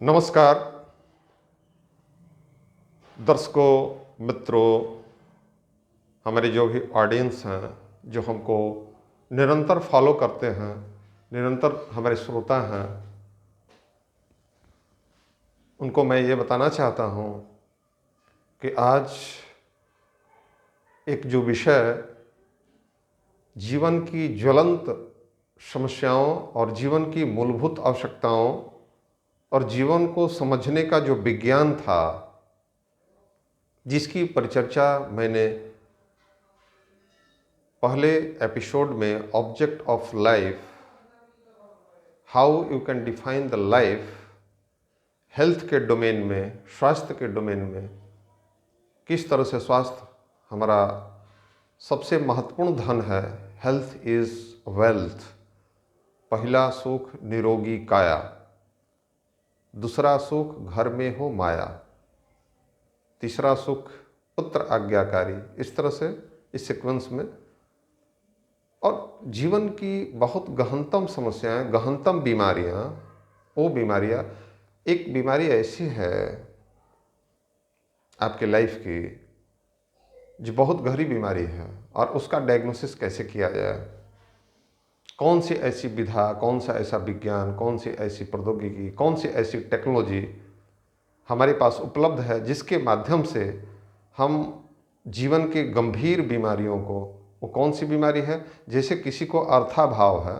नमस्कार दर्शकों, मित्रों, हमारे जो भी ऑडियंस हैं, जो हमको निरंतर फॉलो करते हैं, निरंतर हमारे श्रोता हैं, उनको मैं ये बताना चाहता हूँ कि आज एक जो विषय जीवन की ज्वलंत समस्याओं और जीवन की मूलभूत आवश्यकताओं और जीवन को समझने का जो विज्ञान था, जिसकी परिचर्चा मैंने पहले एपिसोड में object of life, how you can define the life, health के डोमेन में, स्वास्थ्य के डोमेन में, किस तरह से स्वास्थ्य हमारा सबसे महत्वपूर्ण धन है। Health is wealth. पहला सुख निरोगी काया, दूसरा सुख घर में हो माया, तीसरा सुख पुत्र आज्ञाकारी। इस तरह से इस सीक्वेंस में, और जीवन की बहुत गहनतम समस्याएं, गहनतम बीमारियां, वो बीमारियां, एक बीमारी ऐसी है आपके लाइफ की जो बहुत गहरी बीमारी है, और उसका डायग्नोसिस कैसे किया जाए, कौन सी ऐसी विधा, कौन सा ऐसा विज्ञान, कौन सी ऐसी प्रौद्योगिकी, कौन सी ऐसी टेक्नोलॉजी हमारे पास उपलब्ध है जिसके माध्यम से हम जीवन के गंभीर बीमारियों को, वो कौन सी बीमारी है, जैसे किसी को अर्थाभाव है,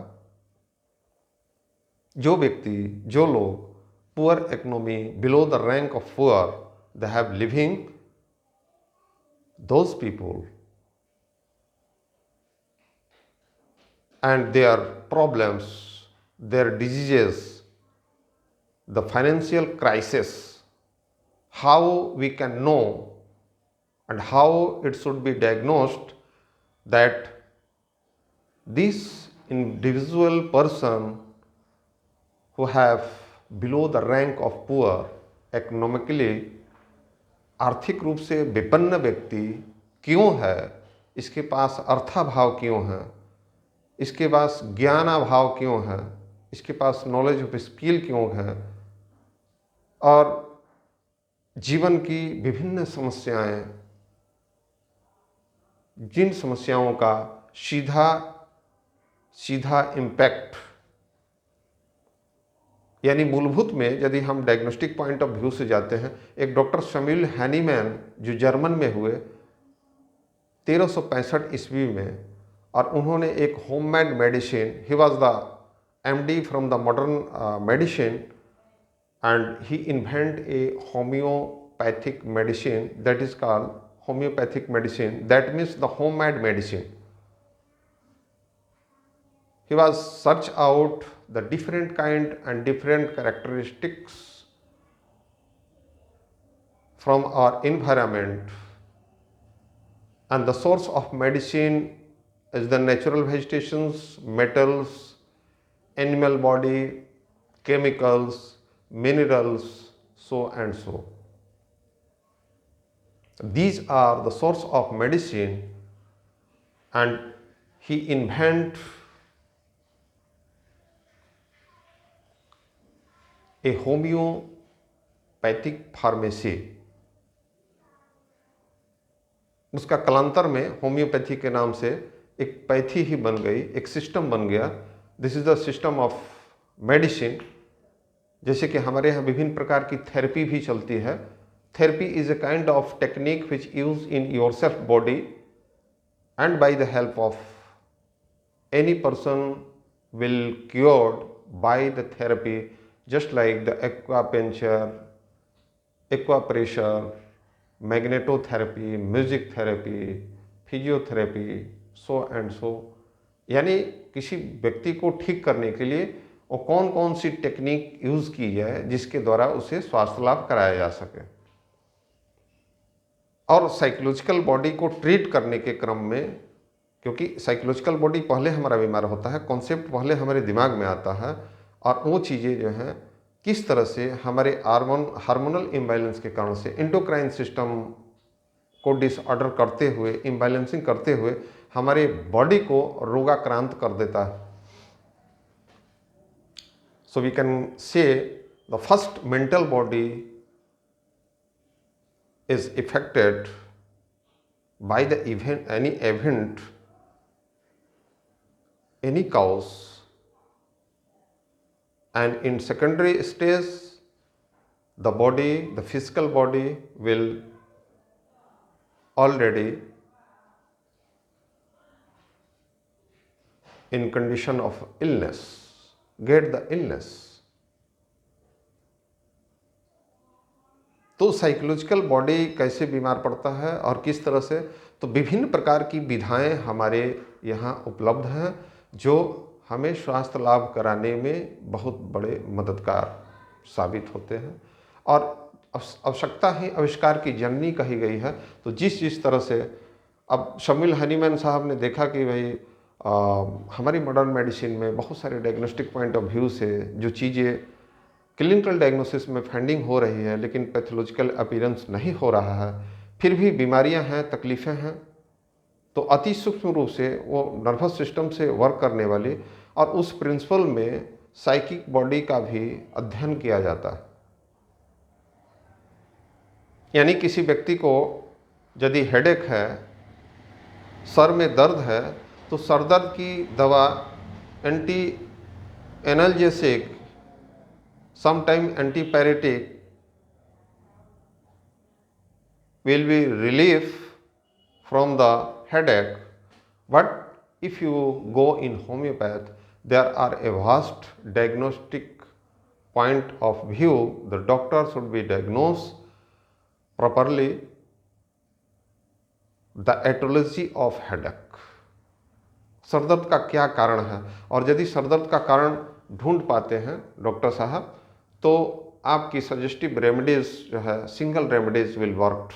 जो व्यक्ति, जो लोग poor economy, below the rank of poor, they have living, those people and their problems, their diseases, the financial crisis, how we can know and how it should be diagnosed that this individual person who have below the rank of poor economically, आर्थिक रूप से विपन्न व्यक्ति क्यों है, इसके पास अर्थाभाव क्यों है, इसके पास ज्ञानाभाव क्यों है, इसके पास नॉलेज ऑफ स्किल क्यों है, और जीवन की विभिन्न समस्याएं, जिन समस्याओं का सीधा इम्पैक्ट, यानी मूलभूत में यदि हम डायग्नोस्टिक पॉइंट ऑफ व्यू से जाते हैं, एक डॉक्टर शमील हैनीमैन जो जर्मन में हुए 1365 ईस्वी में, और उन्होंने एक homemade medicine, he was the MD from the modern medicine, and he invent A homeopathic medicine that is called homeopathic medicine, that means the homemade medicine. He was search out the different kind and different characteristics from our environment, and the source of medicine is the natural vegetations, metals, animal body, chemicals, minerals, so and so. These are the source of medicine, and he invent A homeopathic pharmacy. उसका कालांतर में homeopathy के नाम से एक pathy ही बन गई, एक सिस्टम बन गया. This is the system of medicine. जैसे कि हमारे यहाँ विभिन्न प्रकार की थेरेपी भी चलती है. Therapy is a kind of technique which use in your self body, and by the help of any person will cured by the therapy, just like the acupuncture, aquapressure, magnetotherapy, music therapy, physiotherapy, so and so. यानी किसी व्यक्ति को ठीक करने के लिए वो कौन कौन सी टेक्निक यूज की जाए जिसके द्वारा उसे स्वास्थ्य लाभ कराया जा सके. और साइकोलॉजिकल बॉडी को ट्रीट करने के क्रम में, क्योंकि साइकोलॉजिकल बॉडी पहले हमारा बीमार होता है, कॉन्सेप्ट पहले हमारे दिमाग में आता है, और वो चीज़ें जो हैं किस तरह से हमारे हार्मोनल इम्बैलेंस के कारण से एंडोक्राइन सिस्टम को डिसऑर्डर करते हुए, इम्बैलेंसिंग करते हुए हमारे बॉडी को रोगाक्रांत कर देता है. So we can say The first mental body is affected by the event, any cause, and in secondary stage, the body, the physical body will already in condition of illness, get the illness. तो psychological body कैसे बीमार पड़ता है और किस तरह से, तो विभिन्न प्रकार की विधाएं हमारे यहाँ उपलब्ध हैं जो हमें स्वास्थ्य लाभ कराने में बहुत बड़े मददगार साबित होते हैं। और आवश्यकता ही आविष्कार की जननी कही गई है। तो जिस तरह से अब शमील हनीमैन साहब ने देखा कि भाई हमारी मॉडर्न मेडिसिन में बहुत सारे डायग्नोस्टिक पॉइंट ऑफ व्यू से जो चीज़ें क्लिनिकल डायग्नोसिस में फाइंडिंग हो रही है लेकिन पैथोलॉजिकल अपीयरेंस नहीं हो रहा है, फिर भी बीमारियां हैं, तकलीफ़ें हैं, तो अति सूक्ष्म रूप से वो नर्वस सिस्टम से वर्क करने वाली और उस प्रिंसिपल में साइकिक बॉडी का भी अध्ययन किया जाता है। यानी किसी व्यक्ति को यदि हेडेक है, सर में दर्द है, तो सर दर्द की दवा anti analgesic, sometime antipyretic will be relief from the headache, but if you go in homeopath, there are a vast diagnostic point of view. The doctor should be diagnosed properly the etiology of headache, सरदर्द का क्या कारण है, और यदि सरदर्द का कारण ढूंढ पाते हैं डॉक्टर साहब तो आपकी सजेस्टिव रेमेडीज जो है, single remedies will work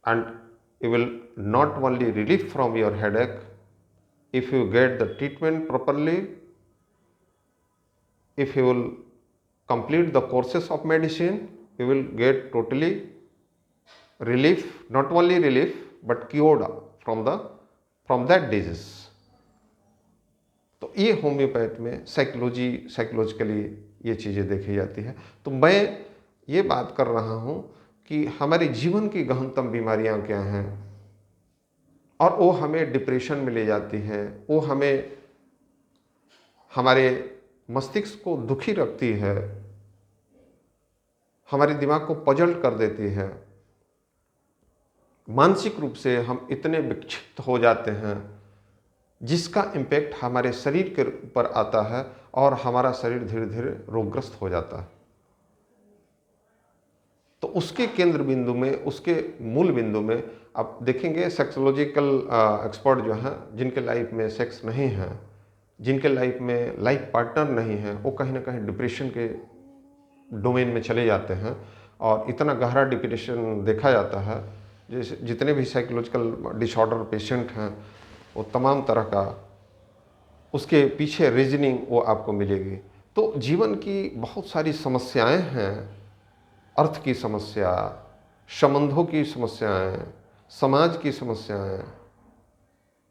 and you will not only relief from your headache if you get the treatment properly, if you will complete the courses of medicine, you will get totally relief, not only relief but cured from that disease. तो ये homeopath में psychologically ये चीज़ें देखी जाती है। तो मैं ये बात कर रहा हूँ कि हमारे जीवन की गहनतम बीमारियाँ क्या हैं और वो हमें डिप्रेशन में ले जाती है, वो हमें हमारे मस्तिष्क को दुखी रखती है, हमारे दिमाग को पजल कर देती है, मानसिक रूप से हम इतने विक्षिप्त हो जाते हैं जिसका इम्पैक्ट हमारे शरीर के ऊपर आता है और हमारा शरीर धीरे धीरे रोगग्रस्त हो जाता है। तो उसके केंद्र बिंदु में, उसके मूल बिंदु में आप देखेंगे सेक्सोलॉजिकल एक्सपर्ट जो हैं, जिनके लाइफ में सेक्स नहीं है, जिनके लाइफ में लाइफ पार्टनर नहीं है, वो कहीं ना कहीं डिप्रेशन के डोमेन में चले जाते हैं और इतना गहरा डिप्रेशन देखा जाता है। जैसे जितने भी साइकोलॉजिकल डिसऑर्डर पेशेंट हैं वो तमाम तरह का उसके पीछे रीजनिंग वो आपको मिलेगी। तो जीवन की बहुत सारी समस्याएं हैं, अर्थ की समस्या, संबंधों की समस्याएं, समाज की समस्याएं,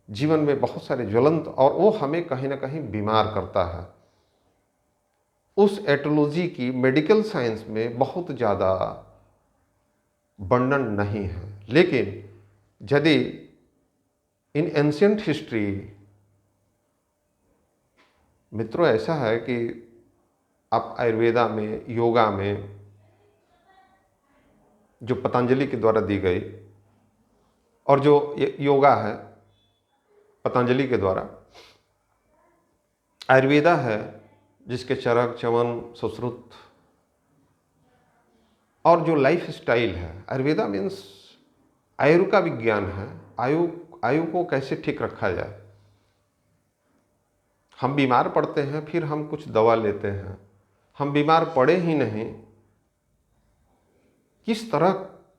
जीवन में बहुत सारे ज्वलंत, और वो हमें कहीं ना कहीं बीमार करता है। उस एटोलॉजी की मेडिकल साइंस में बहुत ज़्यादा वर्णन नहीं है, लेकिन यदि इन एंशिएंट हिस्ट्री मित्रों ऐसा है कि आप आयुर्वेदा में, योगा में जो पतंजलि के द्वारा दी गई और जो योगा है पतंजलि के द्वारा, आयुर्वेदा है जिसके चरक, चवन, सुश्रुत, और जो लाइफ स्टाइल है, आयुर्वेदा मीन्स आयु का विज्ञान है। आयु को कैसे ठीक रखा जाए। हम बीमार पड़ते हैं, फिर हम कुछ दवा लेते हैं, हम बीमार पड़े ही नहीं, किस तरह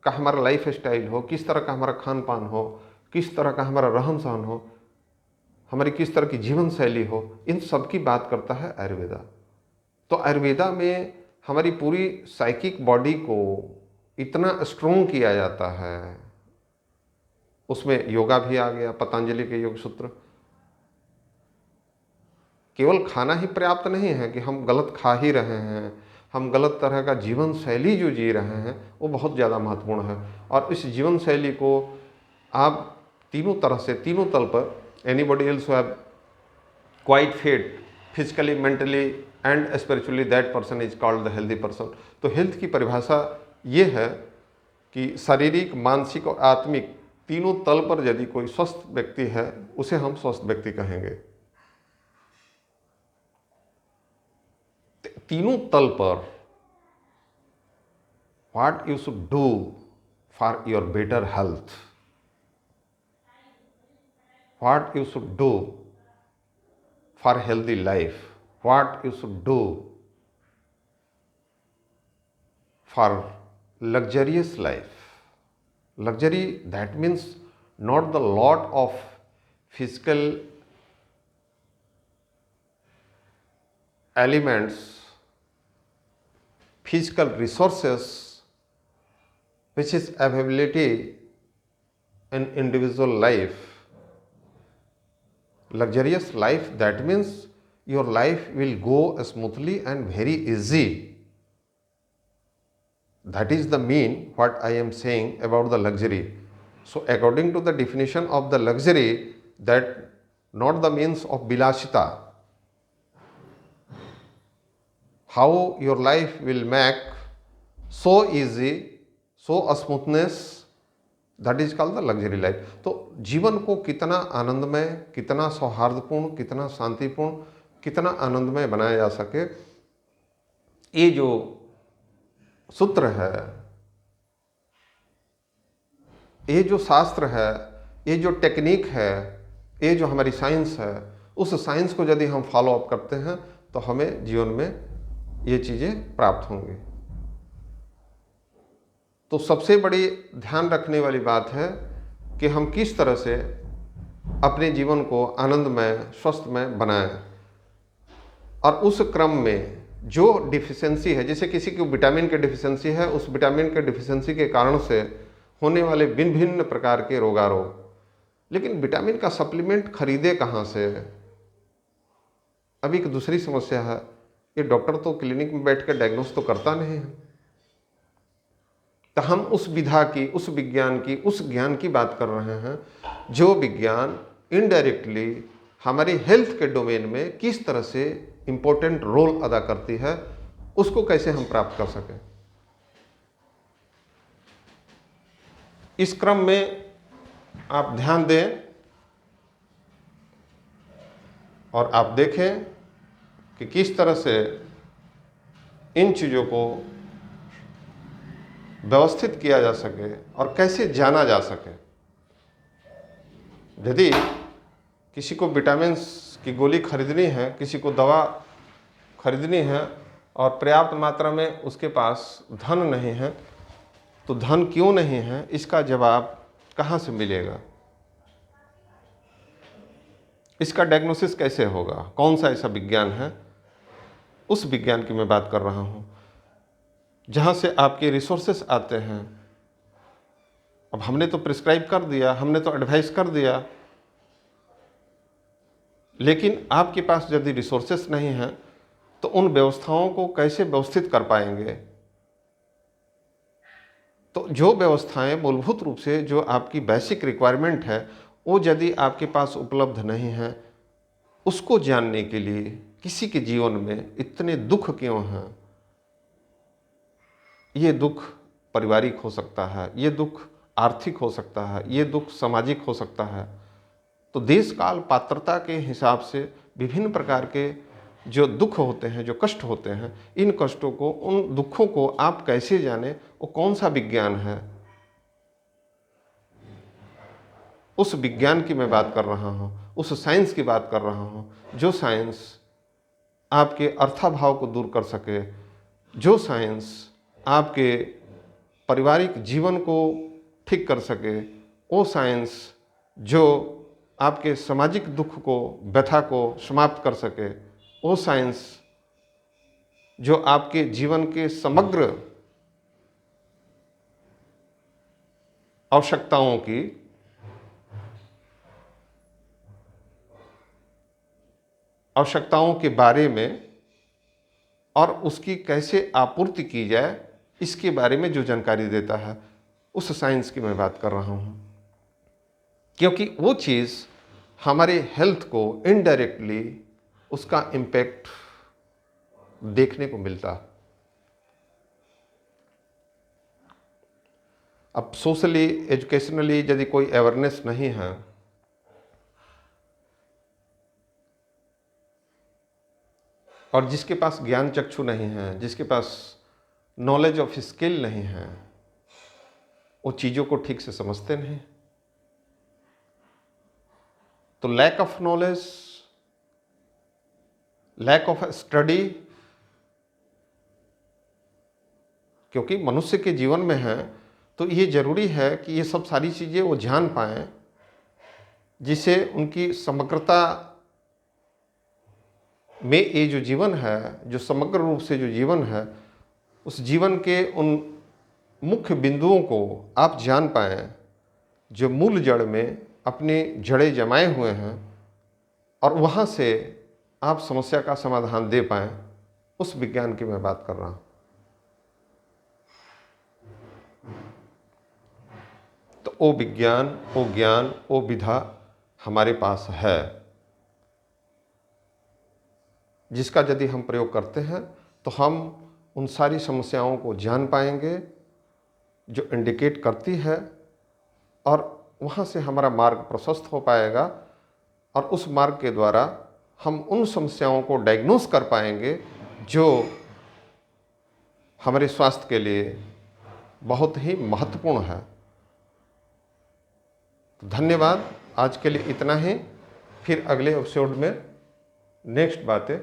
का हमारा लाइफ स्टाइल हो, किस तरह का हमारा खान पान हो, किस तरह का हमारा रहन सहन हो, हमारी किस तरह की जीवन शैली हो, इन सब की बात करता है आयुर्वेदा। तो आयुर्वेदा में हमारी पूरी साइकिक बॉडी को इतना स्ट्रोंग किया जाता है, उसमें योगा भी आ गया, पतंजलि के योग सूत्र। केवल खाना ही पर्याप्त नहीं है कि हम गलत खा ही रहे हैं, हम गलत तरह का जीवन शैली जो जी रहे हैं वो बहुत ज़्यादा महत्वपूर्ण है। और इस जीवन शैली को आप तीनों तरह से, तीनों तल पर, anybody else have quite fit physically, mentally and spiritually, that person is called the healthy person. तो हेल्थ की परिभाषा ये है कि शारीरिक, मानसिक और आत्मिक तीनों तल पर यदि कोई स्वस्थ व्यक्ति है उसे हम स्वस्थ व्यक्ति कहेंगे। तीनों तल पर what you should do for your better health, what you should do for healthy life, what you should do for luxurious life. Luxury, that means not the lot of physical elements, physical resources which is availability in individual life. Luxurious life, that means your life will go smoothly and very easy. That is the mean what I am saying about the luxury. So according to the definition of the luxury, that not the means of bilashita, how your life will make so easy, so smoothness, that is called the luxury life. तो जीवन को कितना आनंदमय, कितना सौहार्दपूर्ण, कितना शांतिपूर्ण, कितना आनंदमय बनाया जा सके, ये जो सूत्र है, ये जो शास्त्र है, ये जो टेक्निक है, ये जो हमारी साइंस है, उस साइंस को यदि हम फॉलो अप करते हैं तो हमें जीवन में ये चीज़ें प्राप्त होंगी। तो सबसे बड़ी ध्यान रखने वाली बात है कि हम किस तरह से अपने जीवन को आनंदमय, स्वस्थमय बनाएं। और उस क्रम में जो डिफिशेंसी है, जैसे किसी को विटामिन की डिफिशेंसी है, उस विटामिन के डिफिशेंसी के कारण से होने वाले भिन्न भिन्न प्रकार के रोगारोग, लेकिन विटामिन का सप्लीमेंट खरीदे कहाँ से? अभी एक दूसरी समस्या है, ये डॉक्टर तो क्लिनिक में बैठ कर डायग्नोस तो करता नहीं है। तो हम उस विधा की, उस विज्ञान की, उस ज्ञान की बात कर रहे हैं जो विज्ञान इनडायरेक्टली हमारी हेल्थ के डोमेन में किस तरह से इम्पोर्टेंट रोल अदा करती है, उसको कैसे हम प्राप्त कर सकें। इस क्रम में आप ध्यान दें और आप देखें कि किस तरह से इन चीज़ों को व्यवस्थित किया जा सके और कैसे जाना जा सके। यदि किसी को विटामिन्स की गोली खरीदनी है, किसी को दवा खरीदनी है और पर्याप्त मात्रा में उसके पास धन नहीं है, तो धन क्यों नहीं है, इसका जवाब कहाँ से मिलेगा? इसका डायग्नोसिस कैसे होगा? कौन सा ऐसा विज्ञान है? उस विज्ञान की मैं बात कर रहा हूँ जहाँ से आपके रिसोर्सेस आते हैं। अब हमने तो प्रिस्क्राइब कर दिया, हमने तो एडवाइस कर दिया, लेकिन आपके पास यदि रिसोर्सेस नहीं हैं तो उन व्यवस्थाओं को कैसे व्यवस्थित कर पाएंगे? तो जो व्यवस्थाएं मूलभूत रूप से जो आपकी बेसिक रिक्वायरमेंट है वो यदि आपके पास उपलब्ध नहीं है, उसको जानने के लिए किसी के जीवन में इतने दुख क्यों हैं? ये दुख पारिवारिक हो सकता है, ये दुख आर्थिक हो सकता है, ये दुख सामाजिक हो सकता है। तो देश काल पात्रता के हिसाब से विभिन्न प्रकार के जो दुख होते हैं, जो कष्ट होते हैं, इन कष्टों को, उन दुखों को आप कैसे जाने, वो कौन सा विज्ञान है? उस विज्ञान की मैं बात कर रहा हूँ, उस साइंस की बात कर रहा हूँ, जो साइंस आपके अर्थाभाव को दूर कर सके, जो साइंस आपके पारिवारिक जीवन को ठीक कर सके, वो साइंस जो आपके सामाजिक दुख को, व्यथा को समाप्त कर सके, वो साइंस जो आपके जीवन के समग्र आवश्यकताओं के बारे में और उसकी कैसे आपूर्ति की जाए, इसके बारे में जो जानकारी देता है, उस साइंस की मैं बात कर रहा हूँ। क्योंकि वो चीज़ हमारे हेल्थ को इनडायरेक्टली उसका इम्पैक्ट देखने को मिलता है। अब सोशली एजुकेशनली यदि कोई अवेयरनेस नहीं है और जिसके पास ज्ञान चक्षु नहीं है, जिसके पास नॉलेज ऑफ स्किल नहीं है, वो चीज़ों को ठीक से समझते नहीं। तो lack of knowledge, lack of study, क्योंकि मनुष्य के जीवन में है तो ये जरूरी है कि ये सब सारी चीज़ें वो जान पाएं, जिससे उनकी समग्रता में ये जो जीवन है, जो समग्र रूप से जो जीवन है, उस जीवन के उन मुख्य बिंदुओं को आप जान पाएं जो मूल जड़ में अपनी जड़ें जमाए हुए हैं, और वहाँ से आप समस्या का समाधान दे पाएं। उस विज्ञान की मैं बात कर रहा हूँ। तो वो विज्ञान, वो ज्ञान, वो विधा हमारे पास है, जिसका यदि हम प्रयोग करते हैं तो हम उन सारी समस्याओं को जान पाएंगे जो इंडिकेट करती है, और वहाँ से हमारा मार्ग प्रशस्त हो पाएगा, और उस मार्ग के द्वारा हम उन समस्याओं को डायग्नोस कर पाएंगे जो हमारे स्वास्थ्य के लिए बहुत ही महत्वपूर्ण है। तो धन्यवाद, आज के लिए इतना ही। फिर अगले एपिसोड में नेक्स्ट बातें